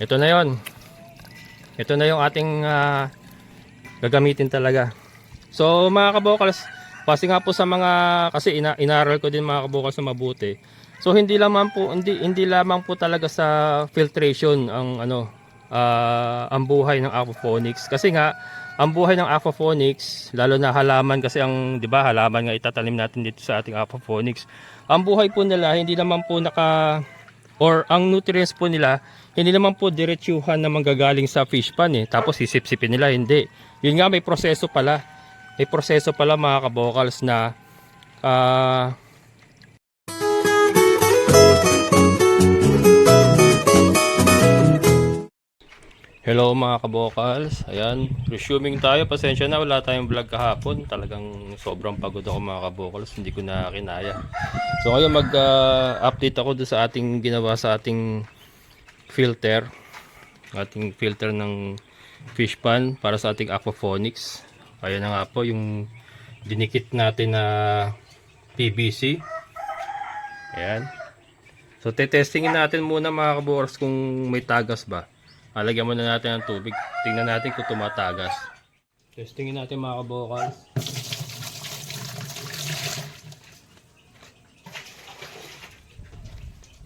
Ito na yon. Ito na yung ating gagamitin talaga. So mga kabokals, kasi nga po sa mga, kasi inaral ko din mga kabokals na mabuti. So hindi lamang po talaga sa filtration ang ang buhay ng aquaponics. Kasi nga ang buhay ng aquaponics, lalo na halaman, kasi ang 'di ba halaman nga itatanim natin dito sa ating aquaponics. Ang buhay po nila hindi naman po or ang nutrients po nila hindi naman po diretsuhan na manggagaling sa fish pan tapos sisip-sipin nila, hindi. Yun nga, may proseso pala. May proseso pala mga kabokals na hello mga kabokals. Ayan, resuming tayo. Pasensya na, wala tayong vlog kahapon. Talagang sobrang pagod ako mga kabokals. Hindi ko na kinaya. So ngayon mag-update ako doon sa ating ginawa sa ating filter. Ating filter ng fish pan para sa ating aquaponics. Ayan na nga po yung dinikit natin na PVC. Ayan. So tetestingin natin muna mga kabokals kung may tagas ba. Alagyan muna natin ng tubig. Tingnan natin kung tumatagas. Testingin natin mga kabokals.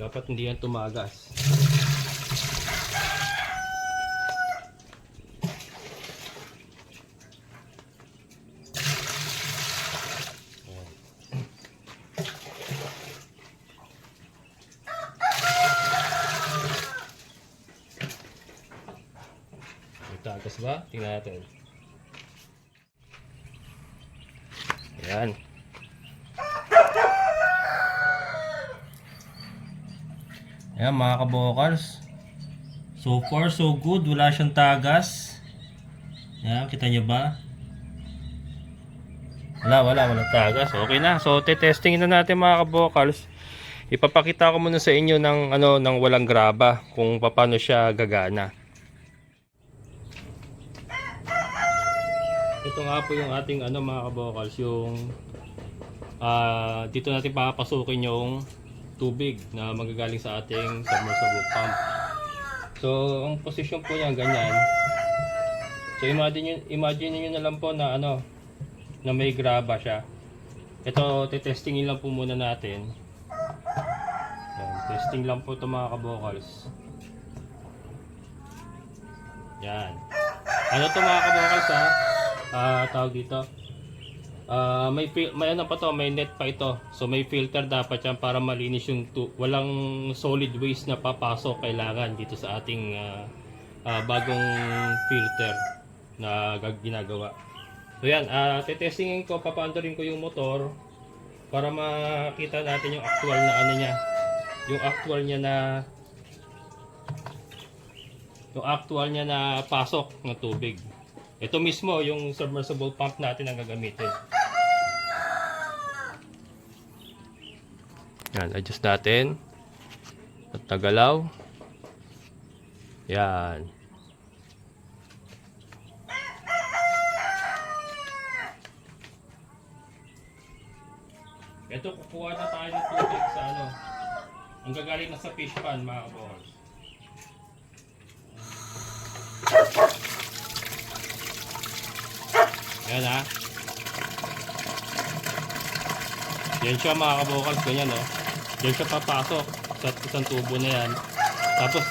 Dapat hindi yan tumagas. Tagas ba? Tingnan natin. Ayan. Ayan mga kabokals. So far so good. Wala siyang tagas. Ayan, kita nyo ba? Wala tagas. Okay na. So testingin na natin mga kabokals. Ipapakita ko muna sa inyo ng walang graba kung paano siya gagana. Ito nga po yung ating mga kabokals, yung dito natin papasukin yung tubig na magagaling sa ating submersible pump. So ang position po niya ganyan. So imagine niyo na lang po na na may graba siya. Ito testingin lang po muna natin. Yan, testing lang po ito mga kabokals. Yan. Ano to mga kabokals ha? Tawag dito. May ano pa to, may net pa ito. So may filter dapat yan para malinis yung walang solid waste na papasok kailangan dito sa ating bagong filter na ginagawa. So yan, tetestingin ko, papaandarin ko yung motor para makita natin yung actual na niya. Yung actual niya na pasok ng tubig. Ito mismo yung submersible pump natin ang gagamitin. Yan, adjust natin. At tagalaw. Yan. Ito, kukuha na tayo ng tubig sa ang gagaling na sa fish pan mga kabokals. Ayan ha. Yan siya mga kabokals, ganyan Yan siya papasok sa isang tubo na yan. Tapos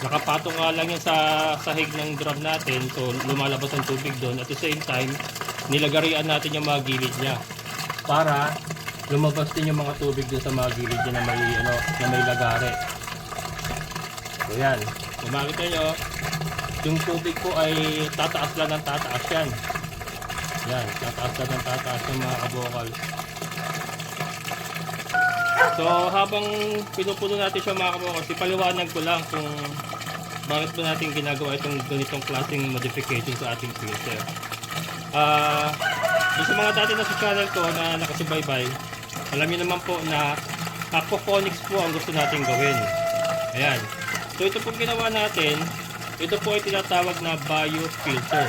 nakapatong nga lang yan sa sahig ng drum natin. So lumalabas ang tubig doon. At the same time, nilagarian natin yung mga gilid niya. Para lumabas din yung mga tubig doon sa mga gilid niya na may lagari. So yan. Kung makita nyo, yung tubig po ay tataas lang ng tataas yan. Yan, tataas lang ng tataas yung mga kabokals. So habang pinupuno natin siya mga kabokals, ipaliwanag ko lang kung bakit po natin ginagawa itong ganitong klaseng modification sa ating filter. Sa mga dati na sa channel ko na nakasubaybay, alam niyo naman po na aquaponics po ang gusto natin gawin. Ayan. So ito po ginawa natin. Ito po ay tinatawag na biofilter.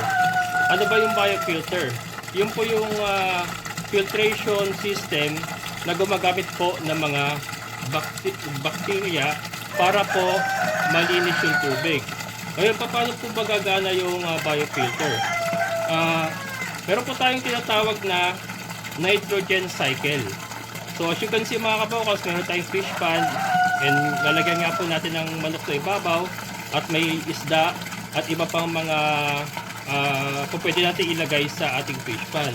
Ano ba yung biofilter? Yun po yung filtration system na gumagamit po ng mga bacteria para po malinis yung tubig. Ngayon, paano po ba gagana yung biofilter? Meron po tayong tinatawag na nitrogen cycle. So as you can see mga kabokals, meron tayong fish pond and lalagyan nga po natin ng manok sa ibabaw at may isda at iba pang mga kung pwede natin ilagay sa ating fish pond.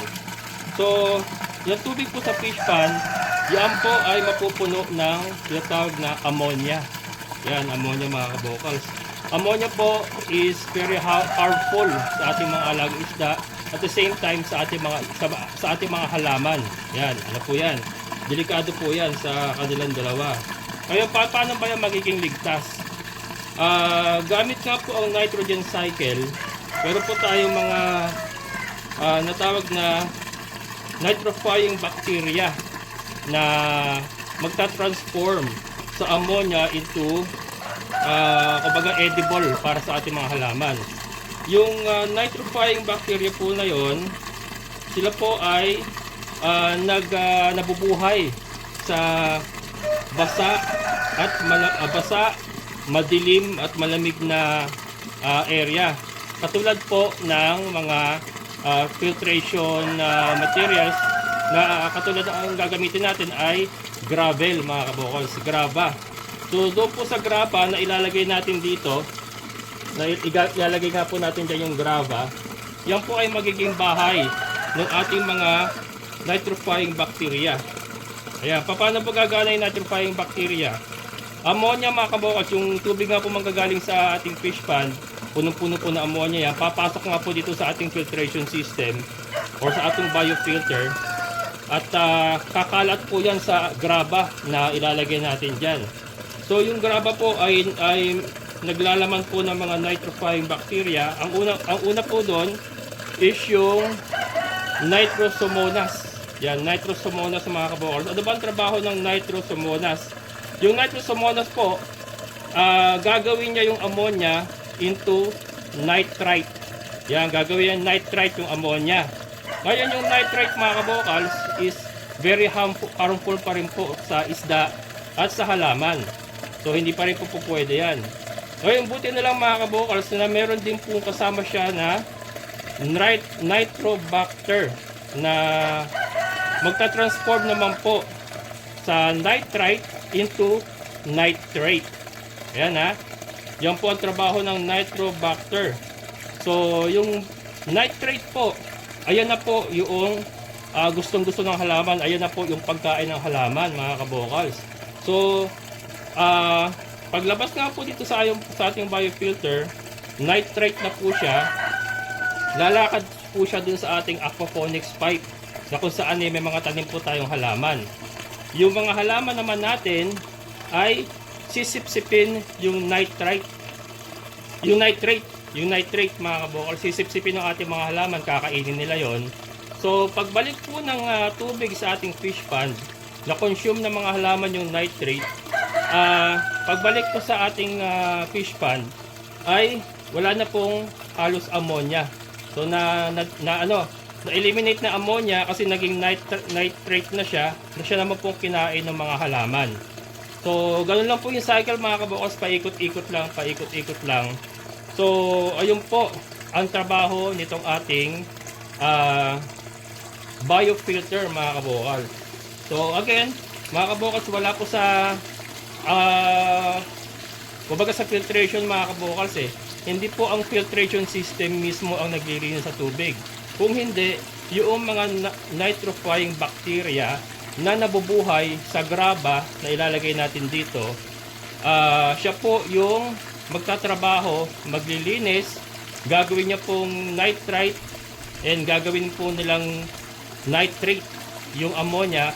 So yung tubig po sa fish pond, yan po ay mapupuno ng tinatawag na ammonia. Yan, ammonia mga kabokals. Ammonia po is very harmful sa ating mga alagang isda, at the same time sa ating mga halaman. Yan, ano po yan? Delikado po yan sa kanilang dalawa. Kaya paano ba yan magiging ligtas? Gamit nga po ang nitrogen cycle, pero po tayong mga natawag na nitrifying bacteria na magta-transform sa ammonia into kumbaga edible para sa ating mga halaman. Yung nitrifying bacteria po na yon, sila po ay nabubuhay sa basa at madilim at malamig na area. Katulad po ng mga filtration materials na katulad ang gagamitin natin ay gravel mga kabokals, graba. So doon po sa graba na ilalagay natin dito, na ilalagay nga po natin dyan yung graba, yan po ay magiging bahay ng ating mga nitrifying bacteria. Ayan, paano po gagana yung nitrifying bacteria? Ammonia mga kabokals, yung tubig nga po manggagaling sa ating fish pond, punong-puno po na ammonia yan, papasok nga po dito sa ating filtration system or sa ating biofilter at kakalat po yan sa graba na ilalagay natin dyan. So yung graba po ay naglalaman po ng mga nitrifying bacteria. Ang una po doon is yung Nitrosomonas. Yan, Nitrosomonas mga kabokals. Ano ba ang trabaho ng Nitrosomonas? Yung Nitrosomonas po, gagawin niya yung ammonia into nitrite. Yan, gagawin yan nitrite yung ammonia. Ngayon yung nitrite mga kabokals is very harmful pa rin po sa isda at sa halaman. So hindi pa rin po pwede yan. Ngayon buti na lang mga kabokals na meron din po kasama siya na Nitrobacter na magta-transform naman po sa nitrite into nitrate. Ayan ha. Yan po ang trabaho ng Nitrobacter. So yung nitrate po, ayan na po yung gustong-gusto ng halaman. Ayan na po yung pagkain ng halaman mga kabokals. So paglabas nga po dito sa ating biofilter, nitrate na po siya. Lalakad po siya dun sa ating aquaponics pipe na kung saan may mga tanim po tayong halaman. Yung mga halaman naman natin ay sisipsipin yung nitrate. Yung nitrate mga kabokal, sisipsipin ng ating mga halaman, kakainin nila yon. So pagbalik po ng tubig sa ating fish pond, na-consume ng mga halaman yung nitrate. Pagbalik po sa ating fish pond ay wala na pong halos ammonia. So na-eliminate na ammonia kasi naging nitrate na siya naman pong kinain ng mga halaman. So ganun lang po yung cycle mga kabokals, paikot-ikot lang. So ayun po ang trabaho nitong ating biofilter mga kabokals. So again mga kabokals, wala po sa kumbaga sa filtration mga kabokals hindi po ang filtration system mismo ang naglilinis sa tubig. Kung hindi, yung mga nitrifying bacteria na nabubuhay sa graba na ilalagay natin dito, siya po yung magtatrabaho, maglilinis, gagawin niya pong nitrite and gagawin po nilang nitrate yung ammonia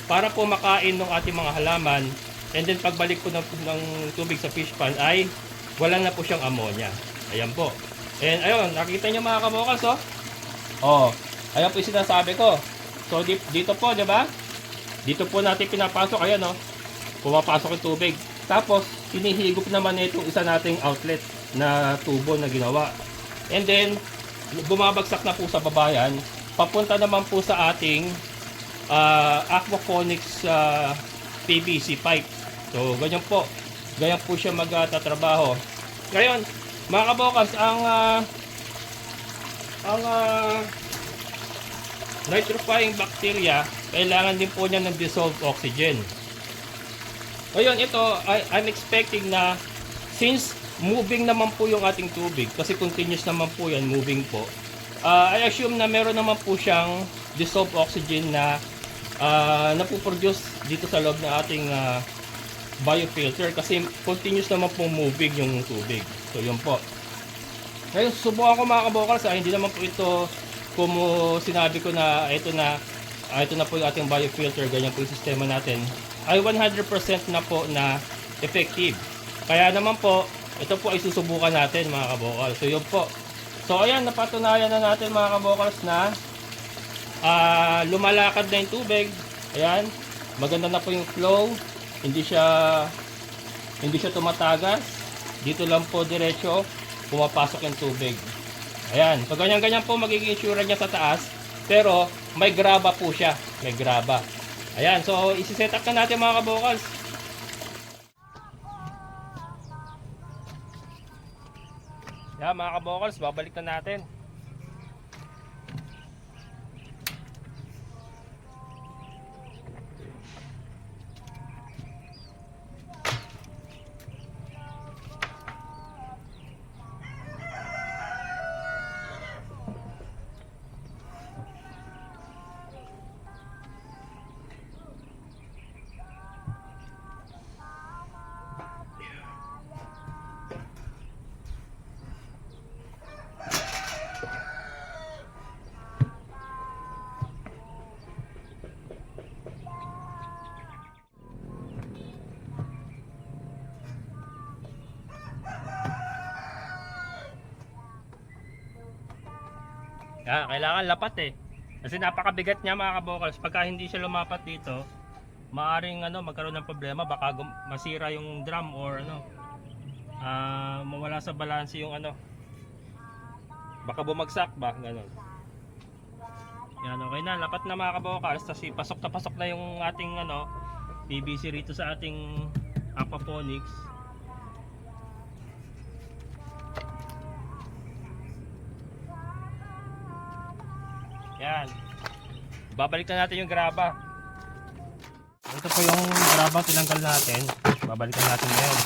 para po makain ng ating mga halaman, and then pagbalik po ng tubig sa fish pond ay wala na po siyang ammonia. Ayan po. And ayun, nakita niyo mga kabokals ayan po yung sinasabi ko. So dito po, di ba? Dito po natin pinapasok, ayan pumapasok yung tubig. Tapos hinihigop naman itong isa nating outlet na tubo na ginawa. And then bumabagsak na po sa babayan, papunta naman po sa ating aquaponics PVC pipe. So ganyan po. ganyan po siya magtatrabaho. Ngayon, mga kabokals, ang nitrifying bacteria, kailangan din po niya ng dissolved oxygen. Ngayon, ito, I'm expecting na since moving naman po yung ating tubig, kasi continuous naman po yan, moving po, I assume na meron naman po siyang dissolved oxygen na napuproduce dito sa loob ng ating biofilter, kasi continuous naman po moving yung tubig. So, yun po. Ngayon, subukan ko mga kabokals, hindi naman po ito kung sinabi ko na ito na po yung ating biofilter, ganyan po yung sistema natin, ay 100% na po na effective. Kaya naman po, ito po ay susubukan natin mga kabokals. So yun po. So ayan, napatunayan na natin mga kabokals na lumalakad na yung tubig. Ayan, maganda na po yung flow. Hindi siya tumatagas. Dito lang po diretso pumapasok yung tubig. Ayan, so ganyan-ganyan po magiging itsura niya sa taas. Pero may graba po siya. May graba. Ayan, so isi-set up na natin mga kabokals. Yan mga kabokals, babalik na natin. Kailangan lapat eh. Kasi napakabigat niya mga kabokals. Pagka hindi siya lumapat dito, maaring magkaroon ng problema. Baka masira yung drum or mawala sa balance yung baka bumagsak ba, ganun. Yan, okay na. Lapat na mga kabokals. Kasi pasok na yung ating PVC rito sa ating aquaponics. Yan. Babalik na natin yung graba. Ito po yung graba tinanggal natin. Babalikan natin ngayon.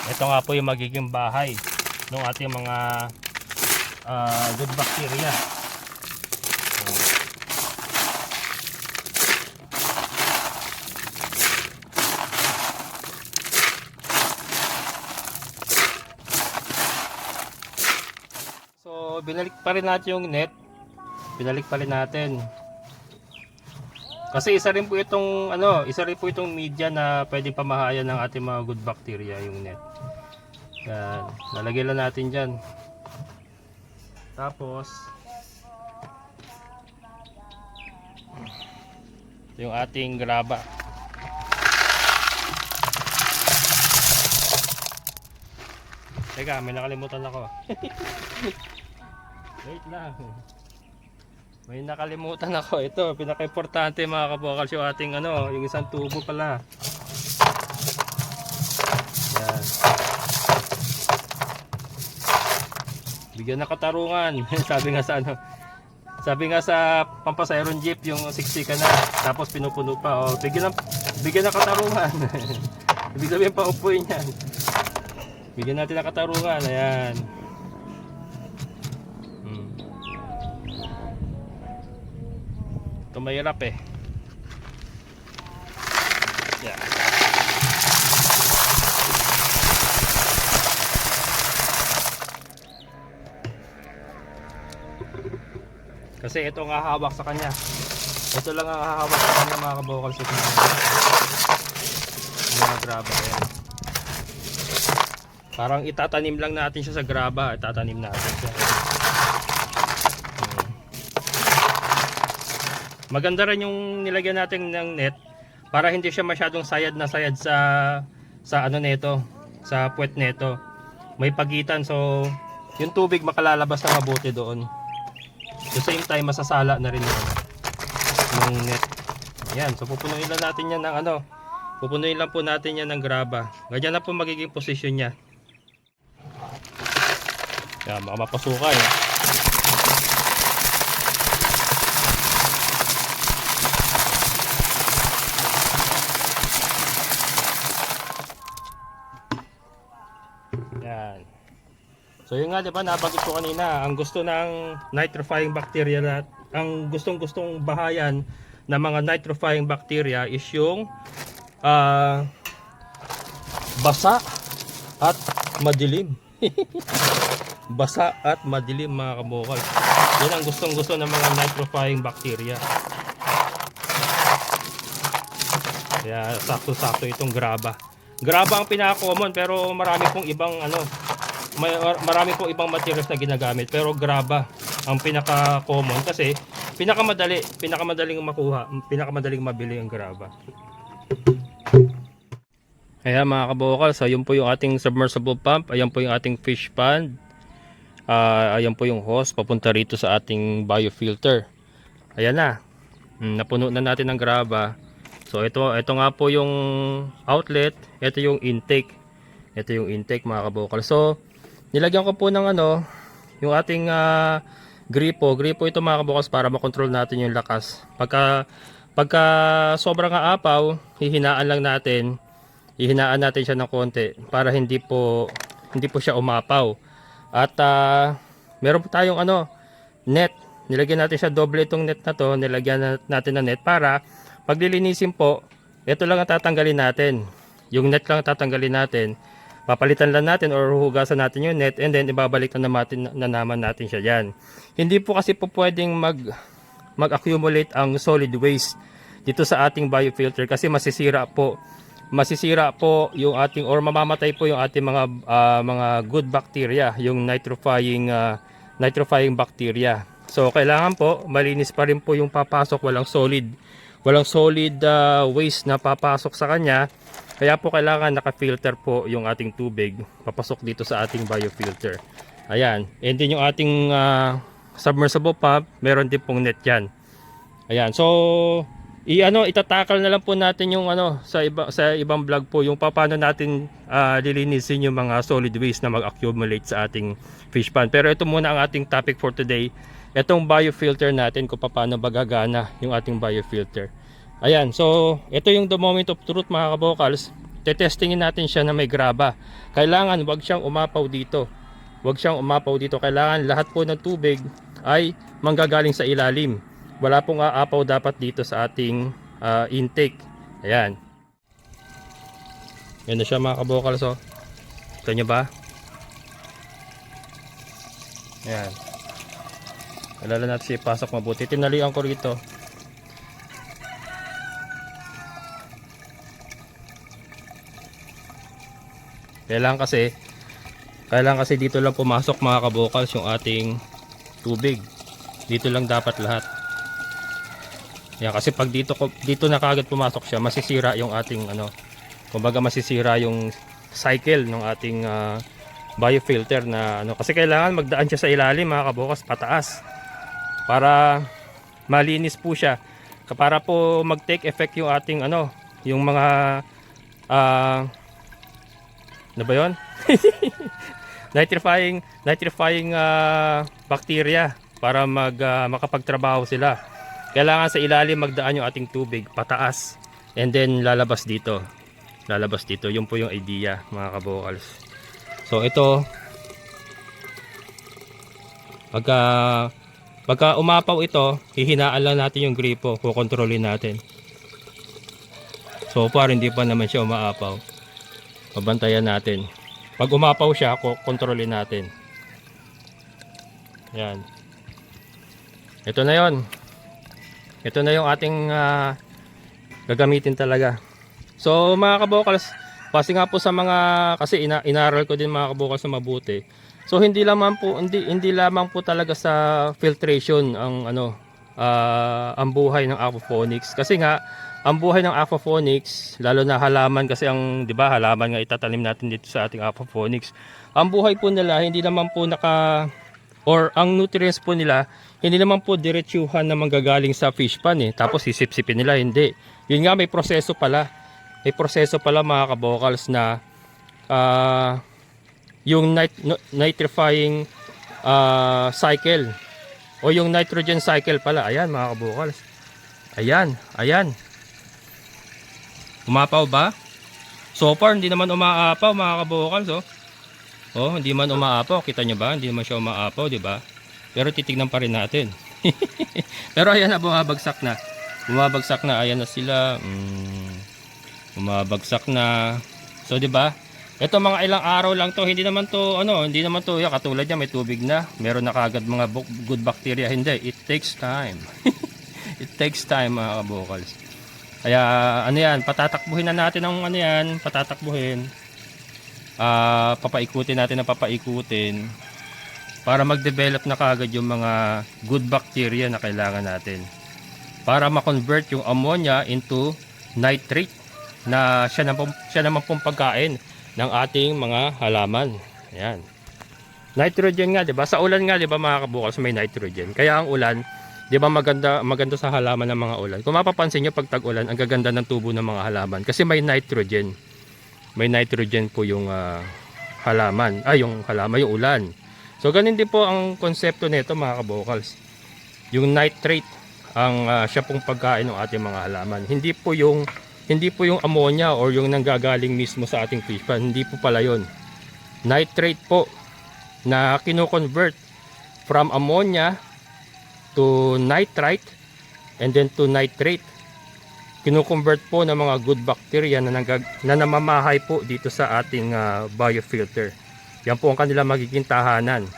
Ito nga po yung magiging bahay ng ating mga good bacteria. Binalik pa rin natin yung net. Binalik pa rin natin. Kasi isa rin po itong media na pwedeng pamahayan ng ating mga good bacteria, yung net. Yan, lalagyan lang natin diyan. Tapos yung ating graba. Teka, may nakalimutan ako. Wait lang. May nakalimutan ako. Ito, pinaka-importante mga kabokals, yung ating yung isang tubo pala. Yan. Bigyan na katarungan. Sabi nga sa pampasayron jeep, yung siksika na, tapos pinupuno pa. Oh, bigyan na katarungan. Ibig sabihin pa upuin yan. Bigyan natin ng katarungan. Ayan. Ito mahirap eh. Yeah. Kasi ito ang hahawak sa kanya. Ito lang ang hahawak sa kanya mga kabokals. Mga graba. Ayan. Parang itatanim lang natin siya sa graba. Itatanim natin siya. Maganda rin yung nilagyan natin ng net para hindi siya masyadong sayad na sayad sa nito, sa puwet nito. may pagitan, so yung tubig makalalabas na mabuti doon. At the same time masasala na rin yung net. Ayan, so pupunuin lang natin yan ng ano, pupunuin lang po natin yan ng graba. Ganyan na po magiging position niya. Yan, baka mapasukan. Yan. So yun nga, di ba, nabanggit ko kanina, ang gusto ng nitrifying bacteria ang gustong bahayan ng mga nitrifying bacteria is yung basa at madilim. Basa at madilim, mga kabokal. Yan ang gustong-gusto ng mga nitrifying bacteria. Kaya sakto-sakto itong graba. Graba ang pinaka-common, pero marami pong ibang marami pong ibang materials na ginagamit, pero graba ang pinaka-common kasi pinakamadaling makuha, pinakamadaling mabili ang graba. Kaya mga kabokal, so yun po yung ating submersible pump, ayan po yung ating fish pond, ayan po yung hose papunta rito sa ating biofilter. Ayan na, napuno na natin ng graba. So ito nga po yung outlet, ito yung intake. Ito yung intake, mga kabokal. So nilagyan ko po ng yung ating gripo ito, mga kabokal, para makontrol natin yung lakas. Pagka sobrang aapaw, hihinaan natin siya ng konti para hindi po siya umapaw. At meron po tayong net. Nilagyan natin siya, doble itong net na to, nilagyan natin ng net para paglilinisin po, ito lang ang tatanggalin natin. Yung net lang tatanggalin natin. Papalitan lang natin or hugasan natin yung net, and then ibabalik na naman natin siya diyan. Hindi po kasi po pwedeng mag-accumulate ang solid waste dito sa ating biofilter kasi masisira po yung ating, or mamamatay po yung ating mga good bacteria, yung nitrifying bacteria. So kailangan po malinis pa rin po yung papasok, walang solid waste na papasok sa kanya. Kaya po kailangan naka-filter po yung ating tubig papasok dito sa ating biofilter. Ayan, and then yung ating submersible pump, meron din pong net yan. Ayan, so itatakal na lang po natin yung sa ibang vlog po yung paano natin lilinisin yung mga solid waste na mag-accumulate sa ating fish pond. Pero ito muna ang ating topic for today, itong biofilter natin, kung paano bagagana yung ating biofilter. Ayan, so ito yung the moment of truth, mga kabokals. Tetestingin natin siya na may graba. Kailangan wag siyang umapaw dito. Kailangan lahat po ng tubig ay manggagaling sa ilalim. Wala pong aapaw dapat dito sa ating intake. Ayan. Yan na siya, mga kabokals. So, ito nyo ba? Ayan. Kailangan natin siya ipasok mabuti. Tinalian ko rito. Kailangan kasi dito lang pumasok, mga kabokals, yung ating tubig. Dito lang dapat lahat. Yan, kasi pag dito na kagad pumasok siya, masisira yung ating kumbaga masisira yung cycle ng ating biofilter na kasi kailangan magdaan siya sa ilalim, mga kabokals, pataas, para malinis po siya, para po mag-take effect yung ating yung mga ano ba yun? nitrifying bacteria, para makapagtrabaho sila. Kailangan sa ilalim magdaan yung ating tubig pataas, and then lalabas dito. Yun po yung idea, mga kabokals. So ito, pagka umapaw ito, hihinaan lang natin yung gripo, kukontrolin natin. So far hindi pa naman siya umaapaw. Pabantayan natin. Pag umapaw siya, kontrolin natin. Yan. Ito na yon. Ito na yung ating gagamitin talaga. So mga kabokals, kasi nga po sa mga, kasi inaral ko din, mga kabokals, na mabuti. So hindi lamang po talaga sa filtration ang ang buhay ng aquaponics. Kasi nga ang buhay ng aquaponics, lalo na halaman kasi ang, 'di ba, halaman nga itatanim natin dito sa ating aquaponics. Ang buhay po nila hindi naman po or ang nutrients po nila hindi naman po diretsuhan na manggagaling sa fish pan tapos sisip-sipin nila, hindi. Yun nga, may proseso pala. May proseso pala mga kabokals na yung nitrifying cycle o yung nitrogen cycle pala. Ayan mga kabokals. Ayan, ayan. Umapaw ba? So far hindi naman umaapaw mga kabokals, oh. Oh, hindi man umaapaw. Kita nyo ba? Hindi naman siya umaapaw, di ba? Pero titignan pa rin natin. Pero ayan na, bumabagsak na. Bumabagsak na, ayan na sila. Bumabagsak na. So, di ba? Ito mga ilang araw lang to. Hindi naman to katulad niya may tubig na. Meron na kagad mga good bacteria. Hindi, it takes time. It takes time mga kabokals. Kaya ano yan, patatakbuhin na natin ang ano yan, patatakbuhin. Papaikutin natin na papaikutin para mag-develop na kagad yung mga good bacteria na kailangan natin para ma-convert yung ammonia into nitrate na siya naman pong pagkain ng ating mga halaman. Ayan. Nitrogen nga, 'di ba? Sa ulan nga, 'di ba, mga kabukals, may nitrogen. Kaya ang ulan, 'di ba, maganda sa halaman ng mga ulan. Kung mapapansin niyo pag tag-ulan, ang gaganda ng tubo ng mga halaman kasi may nitrogen. May nitrogen po yung halaman. Yung halaman, yung ulan. So ganun din po ang konsepto nito mga kabokals. Yung nitrate ang siya pong pagkain ng ating mga halaman. Hindi po yung ammonia or yung nanggagaling mismo sa ating fish pan. Hindi po pala yun. Nitrate po na kino-convert from ammonia to nitrite and then to nitrate. Kino-convert po ng mga good bacteria na namamahay po dito sa ating biofilter. Yan po ang kanila magiging tahanan.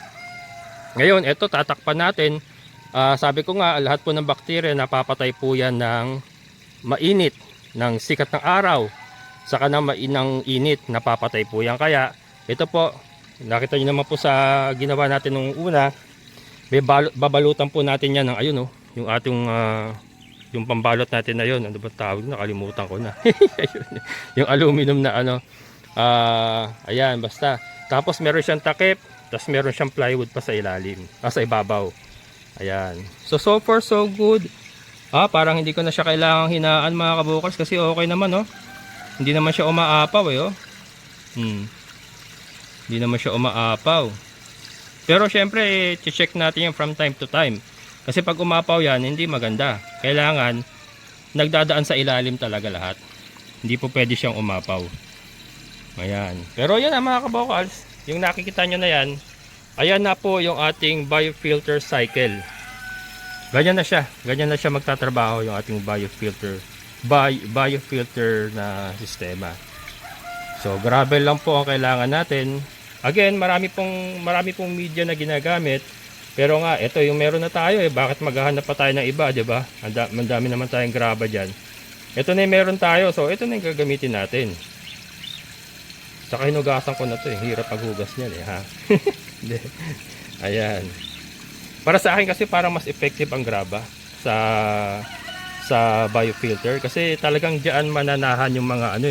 Ngayon, ito tatakpan natin. Sabi ko nga, lahat po ng bacteria napapatay po yan ng mainit, ng sikat ng araw. Saka ng mainang init, napapatay po yan. Kaya, ito po, nakita nyo naman po sa ginawa natin nung una, may babalutan po natin yan ng ayun, yung ating yung pambalot natin na yun. Ano ba tawag? Nakalimutan ko na. Yung aluminum na ayan, basta. Tapos meron siyang takip, tapos meron siyang plywood pa sa ilalim, sa ibabaw. Ayan. So far so good. Parang hindi ko na siya kailangang hinaan mga kabukals kasi okay naman, Hindi naman siya umaapaw Hindi naman siya umaapaw. Pero syempre, check natin yan from time to time. Kasi pag umapaw yan, hindi maganda. Kailangan, nagdadaan sa ilalim talaga lahat. Hindi po pwede siyang umapaw. Ayan. Pero yan mga kabokals. Yung nakikita nyo na yan, ayan na po yung ating biofilter cycle. Ganyan na siya. Ganyan na siya magtatrabaho yung ating biofilter na sistema. So, gravel lang po ang kailangan natin. Again, marami pong media na ginagamit. Pero nga, ito yung meron na tayo Bakit maghahanap pa tayo ng iba, 'di ba? Ang dami naman tayong graba diyan. Ito na yung meron tayo. So, ito na yung gagamitin natin. Saka hinugasan ko na 'to Hirap paghugas niyan ha. Ayan. Para sa akin kasi parang mas effective ang graba sa biofilter kasi talagang diyan mananahan yung mga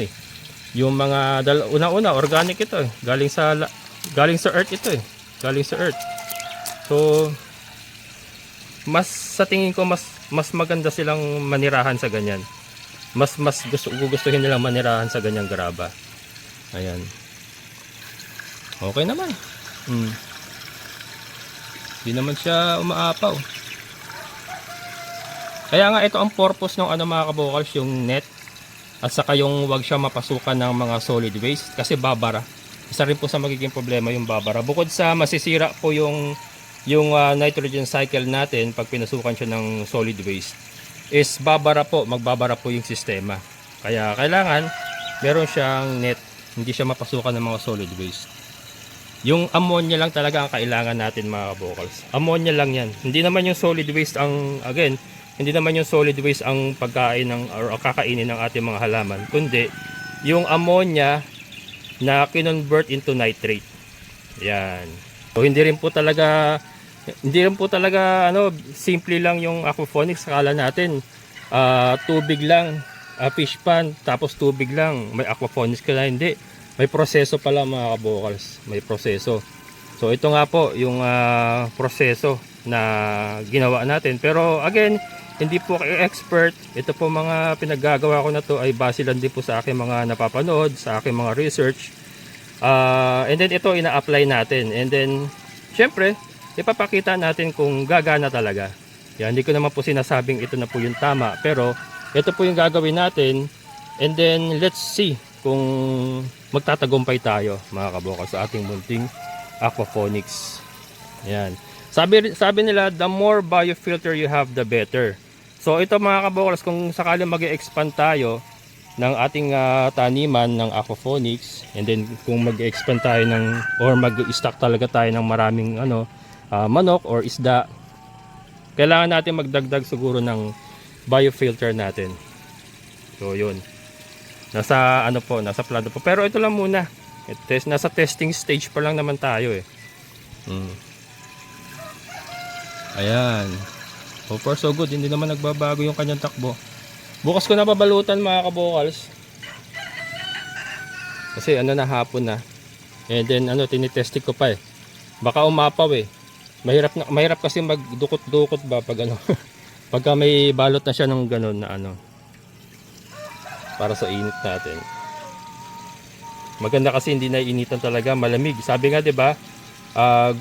yung mga una-una organic ito Galing sa earth ito Galing sa earth. So sa tingin ko mas maganda silang manirahan sa ganyan. Mas gustuhin nilang manirahan sa ganyang graba. Ayan. Okay naman. Hindi naman siya umaapaw. Kaya nga ito ang purpose ng mga kabokals, yung net at saka yung wag siya mapasukan ng mga solid waste kasi babara. Isa rin po sa magiging problema yung babara. Bukod sa masisira po yung nitrogen cycle natin pag pinasukan siya ng solid waste is magbabara po yung sistema. Kaya kailangan meron siyang net, hindi siya mapasukan ng mga solid waste. Yung ammonia lang talaga ang kailangan natin mga kabokals. Ammonia lang yan. Hindi naman yung solid waste hindi naman yung solid waste ang pagkain or kakainin ng ating mga halaman, kundi yung ammonia na kinonvert into nitrate. Yan. So hindi rin po talaga simple lang yung aquaponics. Akala natin tubig lang fish pan tapos tubig lang, may aquaponics ka na, hindi. May proseso pala mga kabokals, may proseso. So ito nga po yung proseso na ginawa natin. Pero again, hindi po kayo expert. Ito po mga pinaggagawa ko na to ay base lang din po sa aking mga napapanood, sa aking mga research. And then ito ina-apply natin. And then syempre, ipapakita natin kung gagana talaga. Yan, hindi ko naman po sinasabing ito na po yung tama, pero ito po yung gagawin natin. And then let's see kung magtatagumpay tayo mga kabokals sa ating munting aquaponics. Yan. Sabi nila, the more biofilter you have, the better. So ito mga kabokals, kung sakaling mag-expand tayo ng ating taniman ng aquaponics, and then kung mag-expand tayo ng, or mag-stock talaga tayo ng maraming manok or isda, kailangan natin magdagdag siguro ng biofilter natin. So yun, nasa nasa plano po, pero ito lang muna, nasa testing stage pa lang naman tayo Ayan. So far so good, hindi naman nagbabago yung kanyang takbo. Bukas ko na babalutan mga kabokals, kasi na hapon na. And then tinitesting ko pa baka umapaw mahirap kasi magdukot-dukot ba pag pagka may balot na siya ng ganun na para sa init natin. Maganda kasi hindi na initan talaga, malamig. Sabi nga 'di ba,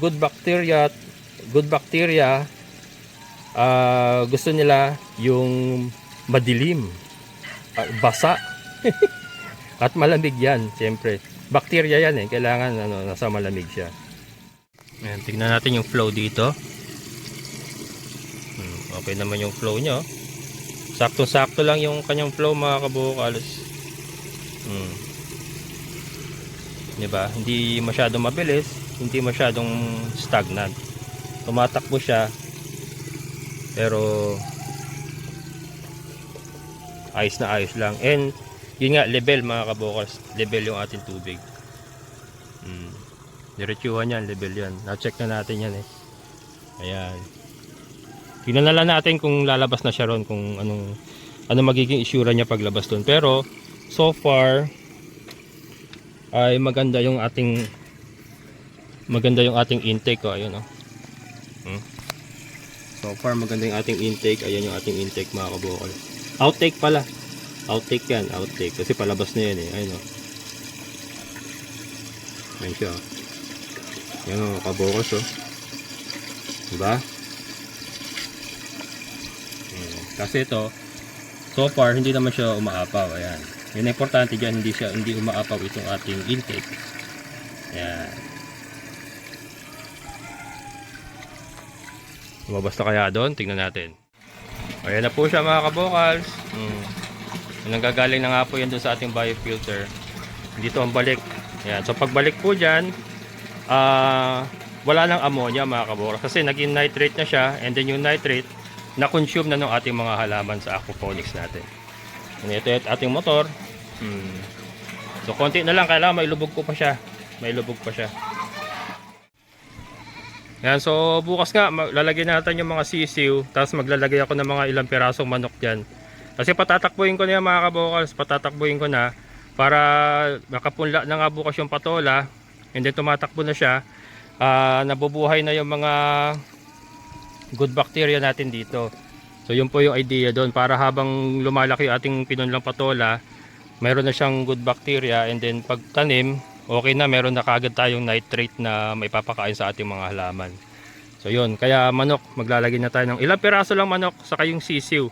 good bacteria gusto nila yung madilim, basa at malamig yan. Siyempre bacteria yan kailangan nasa malamig siya. Ayan, tignan natin yung flow dito. Okay naman yung flow nya. Sakto-sakto lang yung kanyang flow mga kabokals. Diba? Hindi masyadong mabilis, hindi masyadong stagnant. Tumatakbo siya, pero ayos na ayos lang. And yun nga, level mga kabokals, level yung ating tubig. Diretsuhan yan, level yan. Na-check na natin yan Ayan. Tingnan na lang natin kung lalabas na siya ron, kung anong magiging isura niya paglabas doon. Pero so far ay maganda yung ating intake ayun So far maganda yung ating intake. Ayan yung ating intake mga kabokal. Outtake pala. Outtake yan, outtake. Kasi palabas na yan ayun Ayan siya. Yan kabokals diba? Kasi ito, so far hindi naman siya umaapaw. Ayan. Yun ang importante dyan, hindi umaapaw itong ating intake. Ayan. Lumabas na kaya doon? Tingnan natin. Ayan na po siya mga kabokals. Nanggagaling na nga po yan doon sa ating biofilter. Dito ang balik. Ayan. So pagbalik po dyan, wala nang ammonia mga kabokals. Kasi naging nitrate na siya, and then yung nitrate na-consume na ng ating mga halaman sa aquaponics natin. Ito yung ating motor. So konti na lang, kailangan mailubog ko pa siya. Mailubog pa siya. Yan, so bukas nga lalagyan natin yung mga sisiw, tapos maglalagay ako ng mga ilang pirasong manok diyan. Kasi patatakbuhin ko na yan mga kabokals, patatakbuhin ko na para makapunla na nga bukas yung patola, and then tumatakbo na siya. Nabubuhay na yung mga good bacteria natin dito. So yun po yung idea doon, para habang lumalaki ating pinunlang patola, mayroon na siyang good bacteria, and then pag tanim, okay na, meron na kagad tayong nitrate na may papakain sa ating mga halaman. So yun, kaya manok, maglalagay na tayo ng ilang piraso lang manok, saka yung sisiw,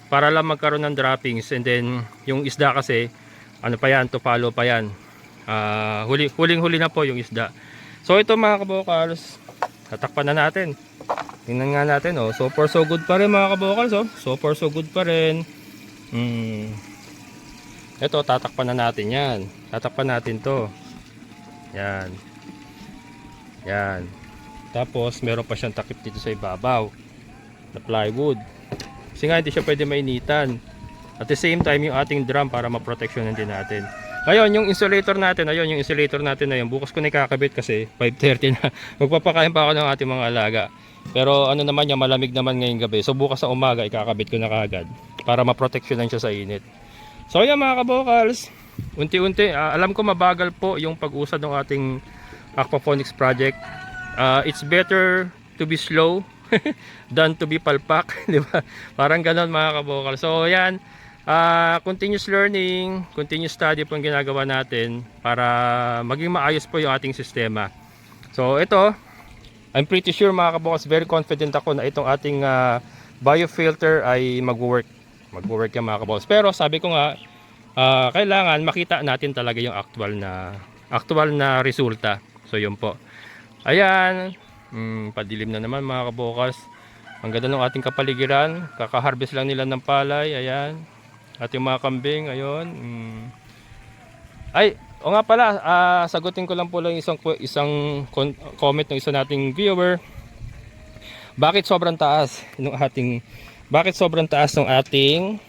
para lang magkaroon ng droppings. And then yung isda kasi, pa yan, tupalo pa yan. Huling-huli na po yung isda. So ito mga kabokals, tatakpan na natin. Tingnan nga natin so far so good pa rin mga kabokals So far so good pa rin. Ito, tatakpan na natin yan. Tatakpan natin to. Yan. Yan. Tapos meron pa siyang takip dito sa ibabaw na plywood. Kasi nga hindi siya pwede mainitan. At the same time yung ating drum para maproteksyonan din natin. Ngayon yung insulator natin, ayun yung insulator natin na yun. Bukas ko na ikakabit kasi 5:30 na. Magpapakain pa ako ng ating mga alaga. Pero naman yan, malamig naman ngayong gabi. So bukas sa umaga ikakabit ko na kagad para maproteksyonan siya sa init. So yan mga kabokals, unti-unti, alam ko mabagal po yung pag-usad ng ating aquaponics project. It's better to be slow than to be palpak, di ba? Parang ganon mga kabokal. So yan, continuous learning, continuous study po ang ginagawa natin para maging maayos po yung ating sistema. So ito, I'm pretty sure mga kabokals, very confident ako na itong ating biofilter ay mag-work yan mga kabokals. Pero sabi ko nga, kailangan makita natin talaga yung actual na resulta. So yun po. Ayan, padilim na naman mga kabokals. Ang ganda ng ating kapaligiran. Kaka-harvest lang nila ng palay. Ayan. At yung mga kambing, ayun. Ay, o nga pala, sagutin ko lang po lang isang comment ng isa nating viewer. Bakit sobrang taas ng ating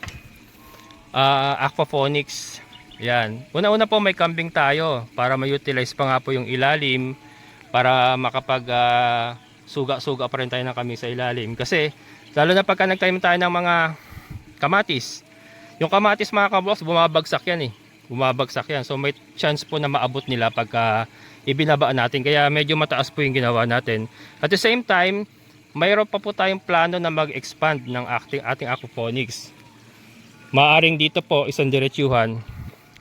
aquaponics? Yan. Una-una po may kambing tayo para ma-utilize pa nga po yung ilalim para makapag suga-suga pa rin tayo ng kambing sa ilalim. Kasi lalo na pagka nagtanim tayo ng mga kamatis. Yung kamatis mga kabokals, bumabagsak yan eh. Bumabagsak yan. So may chance po na maabot nila pagka ibinabaan natin. Kaya medyo mataas po yung ginawa natin. At the same time, mayroon pa po tayong plano na mag-expand ng ating aquaponics. Maaring dito po isang diretsuhan.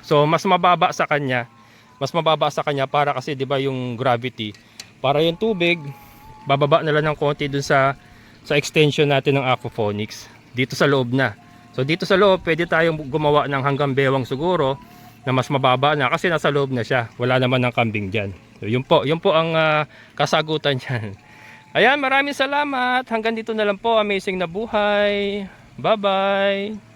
So mas mababa sa kanya. Para kasi 'di ba yung gravity, para yung tubig bababa na lang ng konti dun sa extension natin ng aquaponics dito sa loob na. So dito sa loob pwede tayong gumawa ng hanggang bewang siguro na mas mababa na kasi nasa loob na siya. Wala naman ng kambing diyan. So yun po ang kasagutan niyan. Ayan, maraming salamat. Hanggang dito na lang po. Amazing na buhay. Bye-bye.